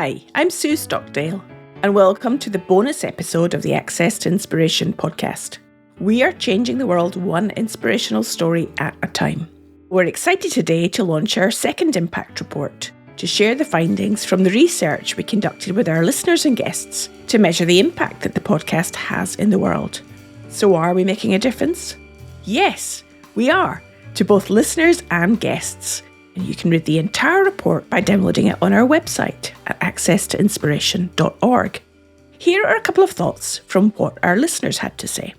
Hi, I'm Sue Stockdale, and welcome to the bonus episode of the Access to Inspiration podcast. We are changing the world one inspirational story at a time. We're excited today to launch our second impact report to share the findings from the research we conducted with our listeners and guests to measure the impact that the podcast has in the world. So are we making a difference? Yes, we are, to both listeners and guests. And you can read the entire report by downloading it on our website at accesstoinspiration.org. Here are a couple of thoughts from what our listeners had to say.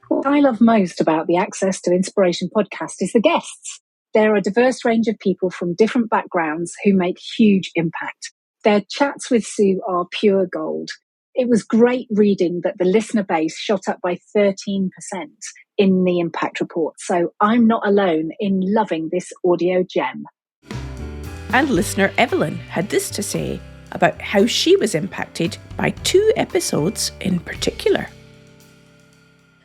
What I love most about the Access to Inspiration podcast is the guests. They're a diverse range of people from different backgrounds who make huge impact. Their chats with Sue are pure gold. It was great reading that the listener base shot up by 13% in the impact report. So I'm not alone in loving this audio gem. And listener Evelyn had this to say about how she was impacted by 2 episodes in particular.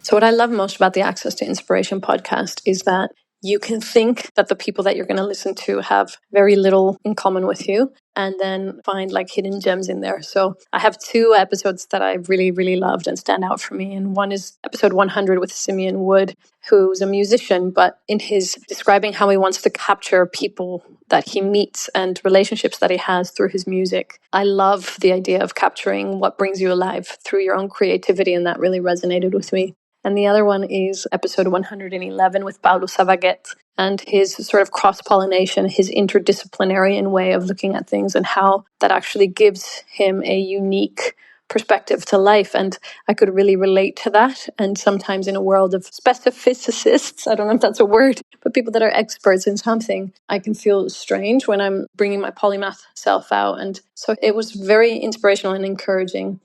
So what I love most about the Access to Inspiration podcast is that you can think that the people that you're going to listen to have very little in common with you and then find like hidden gems in there. So I have 2 episodes that I really, really loved and stand out for me. And one is episode 100 with Simeon Wood, who's a musician, but in his describing how he wants to capture people that he meets and relationships that he has through his music. I love the idea of capturing what brings you alive through your own creativity, and that really resonated with me. And the other one is episode 111 with Paulo Savaget and his sort of cross-pollination, his interdisciplinarian way of looking at things and how that actually gives him a unique perspective to life. And I could really relate to that. And sometimes in a world of specificists, I don't know if that's a word, but people that are experts in something, I can feel strange when I'm bringing my polymath self out. And so it was very inspirational and encouraging.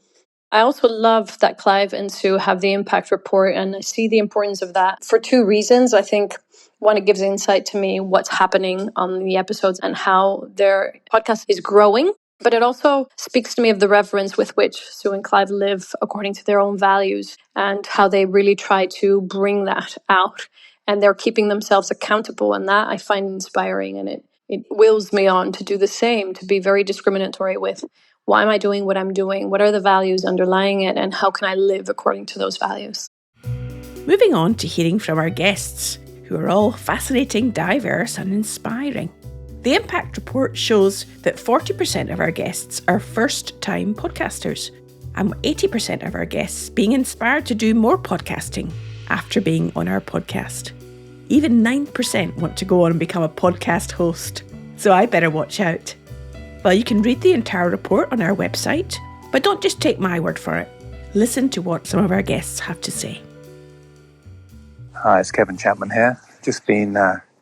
I also love that Clive and Sue have the impact report, and I see the importance of that for 2 reasons. I think one, it gives insight to me what's happening on the episodes and how their podcast is growing, but it also speaks to me of the reverence with which Sue and Clive live according to their own values and how they really try to bring that out, and they're keeping themselves accountable, and that I find inspiring, and it wills me on to do the same, to be very discriminatory with why am I doing what I'm doing? What are the values underlying it? And how can I live according to those values? Moving on to hearing from our guests, who are all fascinating, diverse and inspiring. The impact report shows that 40% of our guests are first-time podcasters, and 80% of our guests being inspired to do more podcasting after being on our podcast. Even 9% want to go on and become a podcast host, so I better watch out. Well, you can read the entire report on our website, but don't just take my word for it. Listen to what some of our guests have to say. Hi, it's Kevin Chapman here. Just been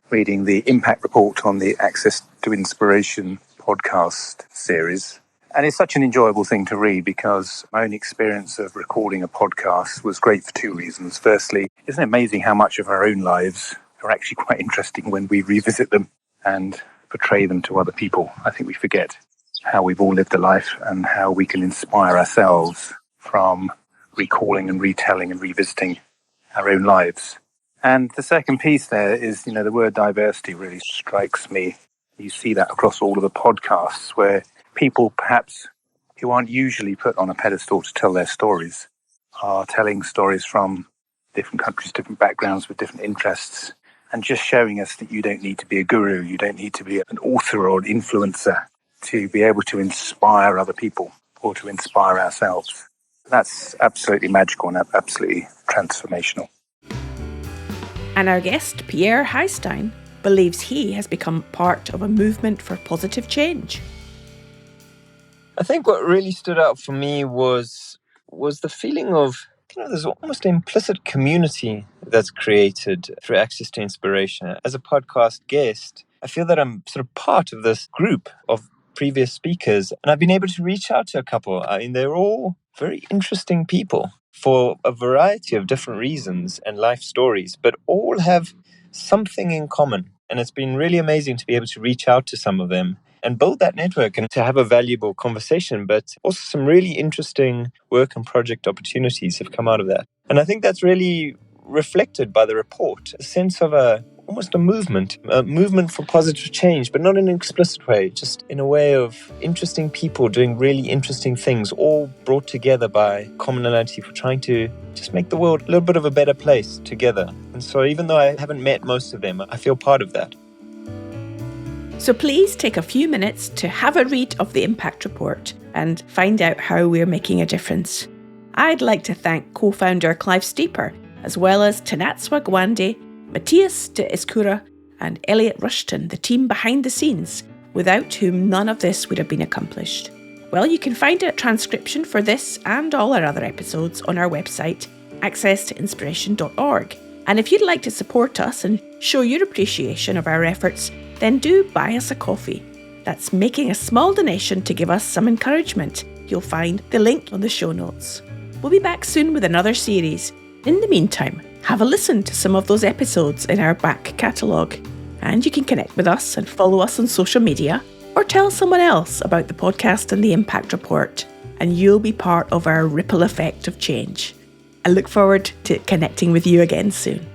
reading the impact report on the Access to Inspiration podcast series. And it's such an enjoyable thing to read because my own experience of recording a podcast was great for 2 reasons. Firstly, isn't it amazing how much of our own lives are actually quite interesting when we revisit them and portray them to other people? I think we forget how we've all lived a life and how we can inspire ourselves from recalling and retelling and revisiting our own lives. And the second piece there is, the word diversity really strikes me. You see that across all of the podcasts where people perhaps who aren't usually put on a pedestal to tell their stories are telling stories from different countries, different backgrounds with different interests, and just showing us that you don't need to be a guru, you don't need to be an author or an influencer to be able to inspire other people or to inspire ourselves. That's absolutely magical and absolutely transformational. And our guest, Pierre Heistein, believes he has become part of a movement for positive change. I think what really stood out for me was the feeling of, there's almost an implicit community that's created through Access to Inspiration. As a podcast guest, I feel that I'm sort of part of this group of previous speakers, and I've been able to reach out to a couple. They're all very interesting people for a variety of different reasons and life stories, but all have something in common. And it's been really amazing to be able to reach out to some of them and build that network and to have a valuable conversation, but also some really interesting work and project opportunities have come out of that. And I think that's really reflected by the report, a sense of a almost a movement for positive change, but not in an explicit way, just in a way of interesting people doing really interesting things, all brought together by commonality for trying to just make the world a little bit of a better place together. And so even though I haven't met most of them, I feel part of that. So please take a few minutes to have a read of the Impact Report and find out how we're making a difference. I'd like to thank co-founder Clive Steeper, as well as Tanatswa Gwande, Matthias de Escura and Elliot Rushton, the team behind the scenes, without whom none of this would have been accomplished. Well, you can find a transcription for this and all our other episodes on our website, accesstoinspiration.org. And if you'd like to support us and show your appreciation of our efforts, then do buy us a coffee. That's making a small donation to give us some encouragement. You'll find the link on the show notes. We'll be back soon with another series. In the meantime, have a listen to some of those episodes in our back catalogue. And you can connect with us and follow us on social media, or tell someone else about the podcast and the Impact Report, and you'll be part of our ripple effect of change. I look forward to connecting with you again soon.